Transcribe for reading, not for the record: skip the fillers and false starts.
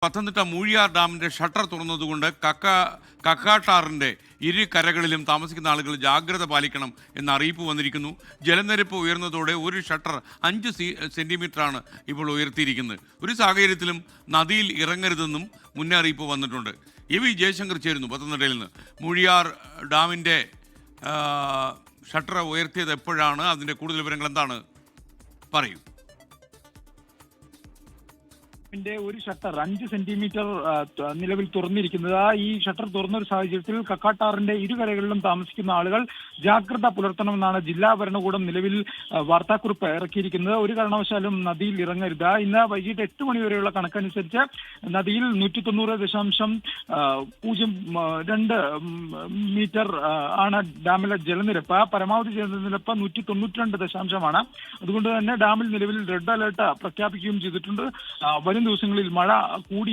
പത്തനംതിട്ട മൂഴിയാർ ഡാമിന്റെ ഷട്ടർ തുറന്നതുകൊണ്ട് കക്കാട്ടാറിന്റെ ഇരു കരകളിലും താമസിക്കുന്ന ആളുകൾ ജാഗ്രത പാലിക്കണം എന്ന അറിയിപ്പ് വന്നിരിക്കുന്നു. ജലനിരപ്പ് ഉയർന്നതോടെ ഒരു ഷട്ടർ 5 സെന്റിമീറ്ററാണ് ഇപ്പോൾ ഉയർത്തിയിരിക്കുന്നത്. ഒരു സാഹചര്യത്തിലും നദിയിൽ ഇറങ്ങരുതെന്നും മുന്നറിയിപ്പ് വന്നിട്ടുണ്ട്. വി ജയശങ്കർ ചേരുന്നു പത്തനംതിട്ടയിൽ നിന്ന്. മൂഴിയാർ ഡാമിന്റെ ഷട്ടർ ഉയർത്തിയത് എപ്പോഴാണ്? അതിന്റെ കൂടുതൽ വിവരങ്ങൾ എന്താണ്? പറയൂ. ഒരു ഷട്ടർ 5 സെന്റിമീറ്റർ നിലവിൽ തുറന്നിരിക്കുന്നത്. ഈ ഷട്ടർ തുറന്ന ഒരു സാഹചര്യത്തിൽ കക്കാട്ടാറിന്റെ ഇരുകരകളിലും താമസിക്കുന്ന ആളുകൾ ജാഗ്രത പുലർത്തണമെന്നാണ് ജില്ലാ ഭരണകൂടം നിലവിൽ വാർത്താക്കുറിപ്പ് ഇറക്കിയിരിക്കുന്നത്. ഒരു കാരണവശാലും നദിയിൽ ഇറങ്ങരുത്. ഇന്ന് വൈകിട്ട് 8 മണി വരെയുള്ള കണക്കനുസരിച്ച് നദിയിൽ 190.02 മീറ്റർ ആണ് ഡാമിലെ ജലനിരപ്പ്. പരമാവധി ജലനിരപ്പ് 192 ദശാംശമാണ്. അതുകൊണ്ട് തന്നെ ഡാമിൽ നിലവിൽ റെഡ് അലർട്ട് പ്രഖ്യാപിക്കുകയും ചെയ്തിട്ടുണ്ട്. വരും ദിവസങ്ങളിൽ മഴ കൂടി